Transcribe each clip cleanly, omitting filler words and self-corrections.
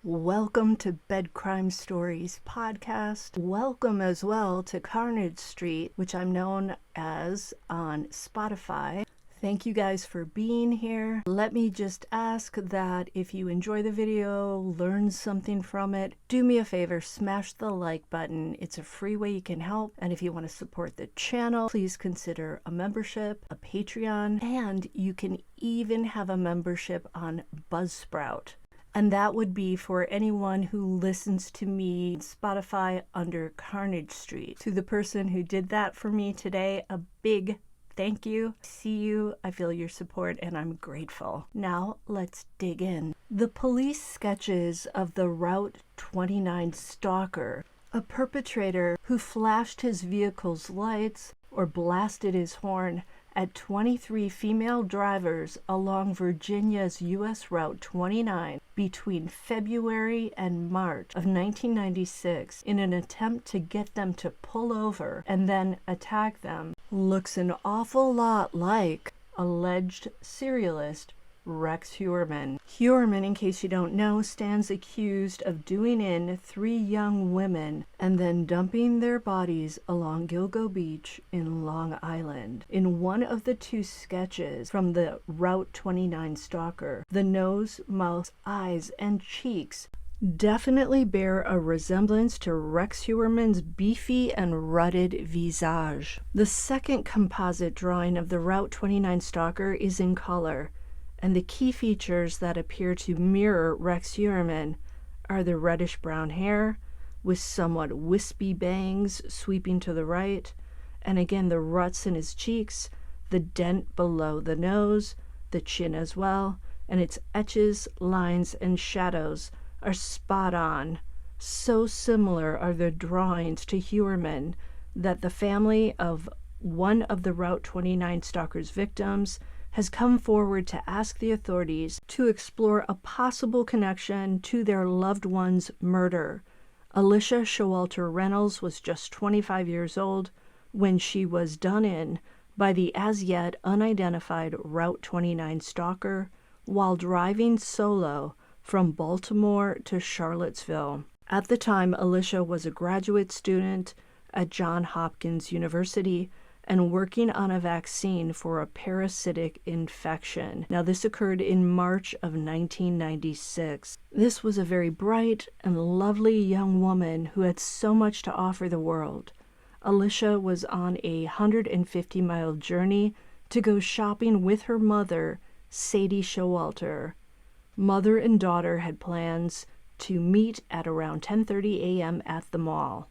Welcome to Bed Crime Stories podcast. Welcome as well to Carnage Street, which I'm known as on Spotify. Thank you guys for being here. Let me just ask that if you enjoy the video, learn something from it, do me a favor, smash the like button. It's a free way you can help. And if you want to support the channel, please consider a membership, a Patreon, and you can even have a membership on Buzzsprout. And that would be for anyone who listens to me on Spotify under Carnage Street. To the person who did that for me today, a big thank you. See you. I feel your support and I'm grateful. Now let's dig in. The police sketches of the Route 29 stalker, a perpetrator who flashed his vehicle's lights or blasted his horn at 23 female drivers along Virginia's U.S. Route 29 between February and March of 1996 in an attempt to get them to pull over and then attack them looks an awful lot like alleged serialist Rex Heuermann. Heuermann, in case you don't know, stands accused of doing in 3 young women and then dumping their bodies along Gilgo Beach in Long Island. In one of the 2 sketches from the Route 29 stalker, the nose, mouth, eyes, and cheeks definitely bear a resemblance to Rex Heuermann's beefy and rutted visage. The second composite drawing of the Route 29 stalker is in color, and the key features that appear to mirror Rex Heuermann are the reddish-brown hair with somewhat wispy bangs sweeping to the right, and again the ruts in his cheeks, the dent below the nose, the chin as well, and its etches, lines, and shadows are spot on. So similar are the drawings to Heuermann that the family of one of the Route 29 stalker's victims has come forward to ask the authorities to explore a possible connection to their loved one's murder. Alicia Showalter Reynolds was just 25 years old when she was done in by the as-yet unidentified Route 29 stalker while driving solo from Baltimore to Charlottesville. At the time, Alicia was a graduate student at Johns Hopkins University and working on a vaccine for a parasitic infection. Now, this occurred in March of 1996. This was a very bright and lovely young woman who had so much to offer the world. Alicia was on a 150-mile journey to go shopping with her mother, Sadie Showalter. Mother and daughter had plans to meet at around 10:30 a.m. at the mall.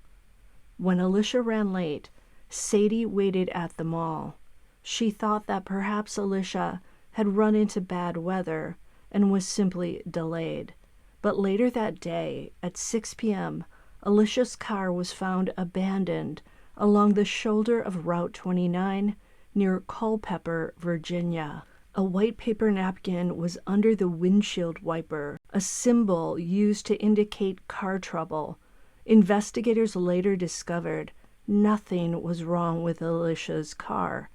When Alicia ran late, Sadie waited at the mall. She thought that perhaps Alicia had run into bad weather and was simply delayed. But later that day, at 6 p.m., Alicia's car was found abandoned along the shoulder of Route 29 near Culpeper, Virginia. A white paper napkin was under the windshield wiper, a symbol used to indicate car trouble. Investigators later discovered nothing was wrong with Alicia's car.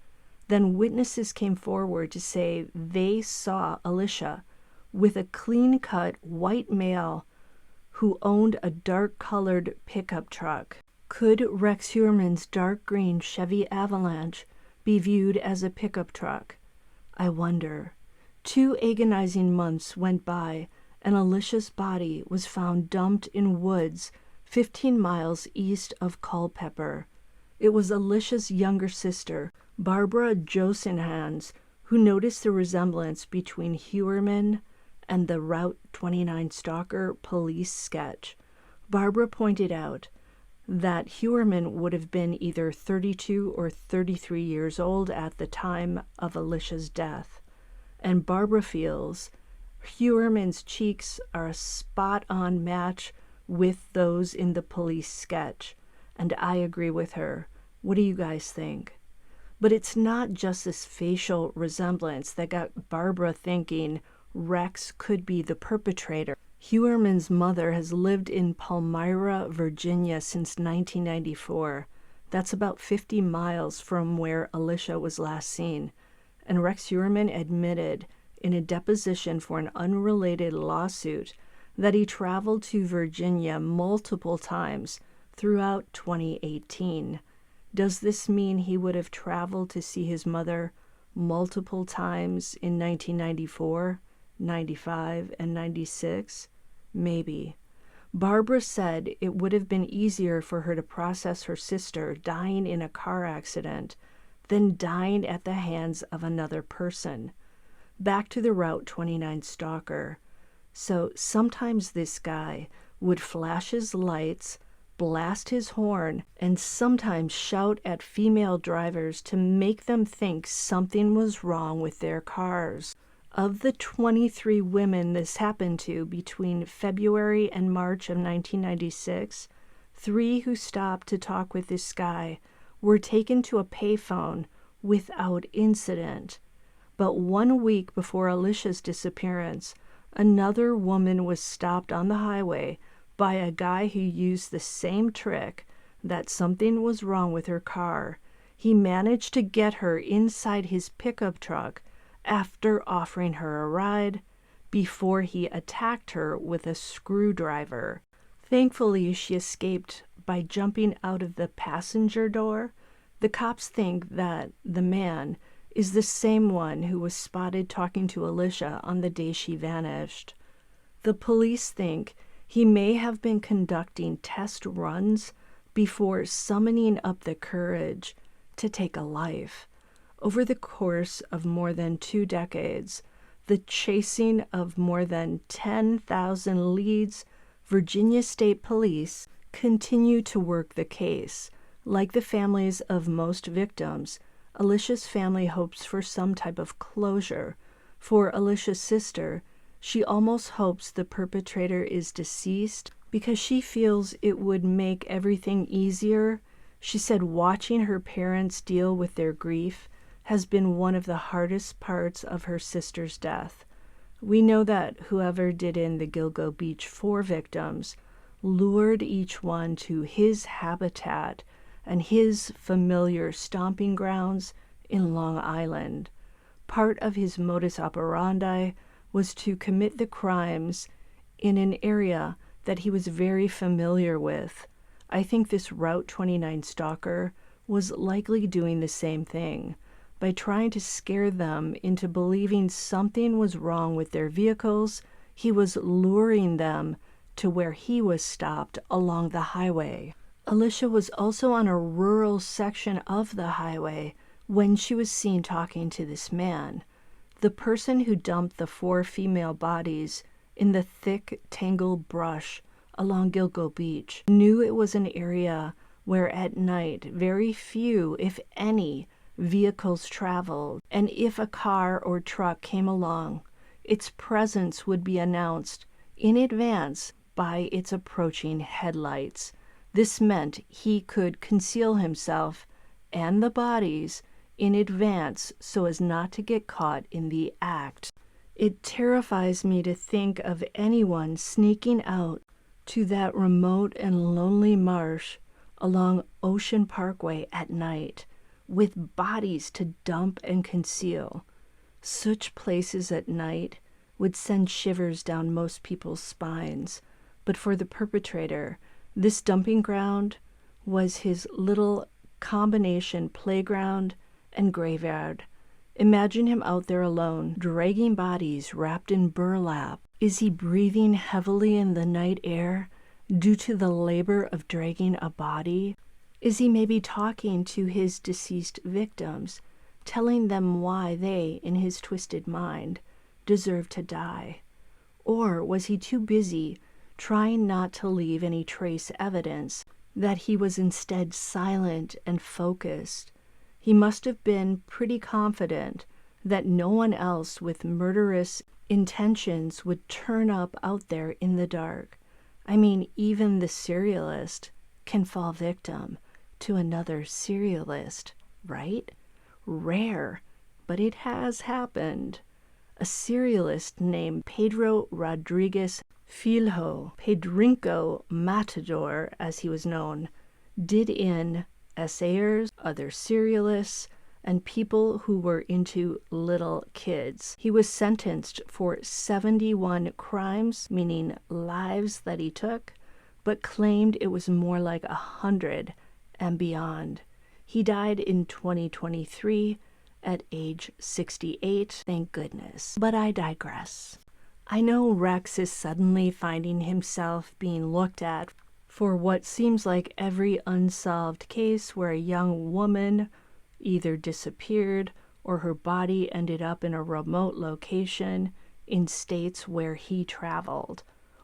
Then witnesses came forward to say they saw Alicia with a clean-cut white male who owned a dark-colored pickup truck. Could Rex Heuermann's dark green Chevy Avalanche be viewed as a pickup truck? I wonder. 2 agonizing months went by, and Alicia's body was found dumped in woods 15 miles east of Culpeper. It was Alicia's younger sister, Barbara Josenhans, who noticed the resemblance between Heuermann and the Route 29 stalker police sketch. Barbara pointed out that Heuermann would have been either 32 or 33 years old at the time of Alicia's death, and Barbara feels Heuermann's cheeks are a spot-on match with those in the police sketch, and I agree with her. What do you guys think? But it's not just this facial resemblance that got Barbara thinking Rex could be the perpetrator. Heuermann's mother has lived in Palmyra, Virginia since 1994. That's about 50 miles from where Alicia was last seen. And Rex Heuermann admitted in a deposition for an unrelated lawsuit that he traveled to Virginia multiple times throughout 2018. Does this mean he would have traveled to see his mother multiple times in 1994, 95, and 96? Maybe. Barbara said it would have been easier for her to process her sister dying in a car accident than dying at the hands of another person. Back to the Route 29 stalker. So sometimes this guy would flash his lights, blast his horn, and sometimes shout at female drivers to make them think something was wrong with their cars. Of the 23 women this happened to between February and March of 1996, 3 who stopped to talk with this guy were taken to a payphone without incident. But 1 week before Alicia's disappearance, another woman was stopped on the highway by a guy who used the same trick, that something was wrong with her car. He managed to get her inside his pickup truck after offering her a ride before he attacked her with a screwdriver. Thankfully, she escaped by jumping out of the passenger door. The cops think that the man is the same one who was spotted talking to Alicia on the day she vanished. The police think he may have been conducting test runs before summoning up the courage to take a life. Over the course of more than 2 decades, the chasing of more than 10,000 leads, Virginia State Police continue to work the case. Like the families of most victims, Alicia's family hopes for some type of closure. For Alicia's sister, she almost hopes the perpetrator is deceased because she feels it would make everything easier. She said watching her parents deal with their grief has been one of the hardest parts of her sister's death. We know that whoever did in the Gilgo Beach 4 victims lured each one to his habitat and his familiar stomping grounds in Long Island. Part of his modus operandi was to commit the crimes in an area that he was very familiar with. I think this Route 29 stalker was likely doing the same thing. By trying to scare them into believing something was wrong with their vehicles, he was luring them to where he was stopped along the highway. Alicia was also on a rural section of the highway when she was seen talking to this man. The person who dumped the 4 female bodies in the thick, tangled brush along Gilgo Beach knew it was an area where at night very few, if any, vehicles traveled, and if a car or truck came along, its presence would be announced in advance by its approaching headlights. This meant he could conceal himself and the bodies in advance so as not to get caught in the act. It terrifies me to think of anyone sneaking out to that remote and lonely marsh along Ocean Parkway at night with bodies to dump and conceal. Such places at night would send shivers down most people's spines, but for the perpetrator, this dumping ground was his little combination playground and graveyard. Imagine him out there alone, dragging bodies wrapped in burlap. Is he breathing heavily in the night air due to the labor of dragging a body? Is he maybe talking to his deceased victims, telling them why they, in his twisted mind, deserve to die? Or was he too busy trying not to leave any trace evidence that he was instead silent and focused? He must have been pretty confident that no one else with murderous intentions would turn up out there in the dark. I mean, even the serialist can fall victim to another serialist, right? Rare, but it has happened. A serialist named Pedro Rodriguez Filho, Pedrinco Matador as he was known, did in essayers, other serialists, and people who were into little kids. He was sentenced for 71 crimes, meaning lives that he took, but claimed it was more like 100 and beyond. He died in 2023 at age 68, thank goodness. But I digress. I know Rex is suddenly finding himself being looked at for what seems like every unsolved case where a young woman either disappeared or her body ended up in a remote location in states where he traveled.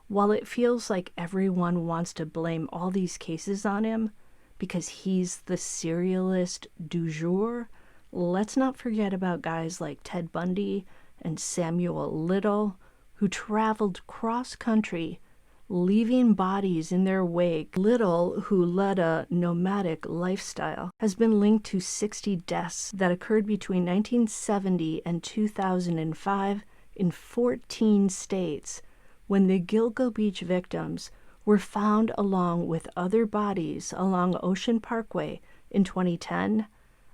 While it feels like everyone wants to blame all these cases on him because he's the serialist du jour, let's not forget about guys like Ted Bundy and Samuel Little, who traveled cross-country, leaving bodies in their wake. Little, who led a nomadic lifestyle, has been linked to 60 deaths that occurred between 1970 and 2005 in 14 states, when the Gilgo Beach victims were found along with other bodies along Ocean Parkway in 2010.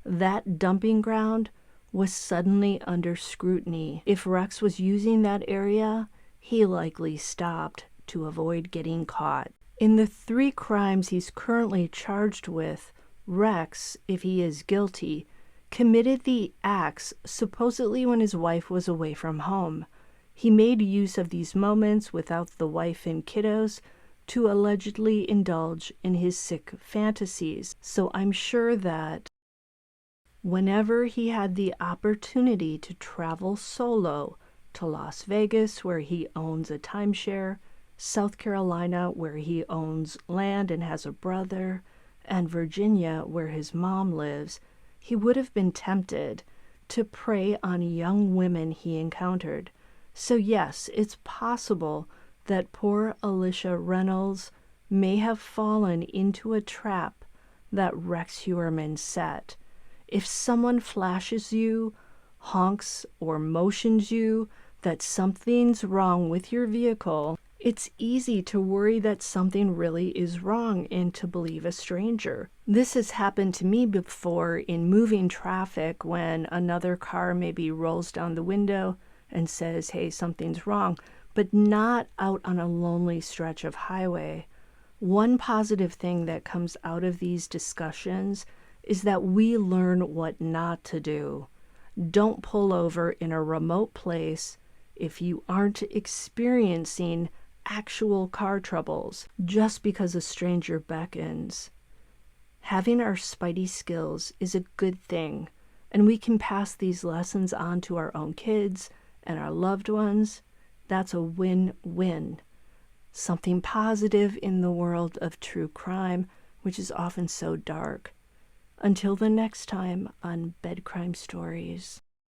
That dumping ground was suddenly under scrutiny. If Rex was using that area, he likely stopped to avoid getting caught. In the 3 crimes he's currently charged with, Rex, if he is guilty, committed the acts supposedly when his wife was away from home. He made use of these moments without the wife and kiddos to allegedly indulge in his sick fantasies. So I'm sure that whenever he had the opportunity to travel solo to Las Vegas, where he owns a timeshare, South Carolina, where he owns land and has a brother, and Virginia, where his mom lives, he would have been tempted to prey on young women he encountered. So yes, it's possible that poor Alicia Reynolds may have fallen into a trap that Rex Heuermann set. If someone flashes you, honks, or motions you that something's wrong with your vehicle, it's easy to worry that something really is wrong and to believe a stranger. This has happened to me before in moving traffic when another car maybe rolls down the window and says, hey, something's wrong, but not out on a lonely stretch of highway. One positive thing that comes out of these discussions is that we learn what not to do. Don't pull over in a remote place if you aren't experiencing actual car troubles just because a stranger beckons. Having our spidey skills is a good thing, and we can pass these lessons on to our own kids and our loved ones. That's a win-win. Something positive in the world of true crime, which is often so dark. Until the next time on Bed Crime Stories.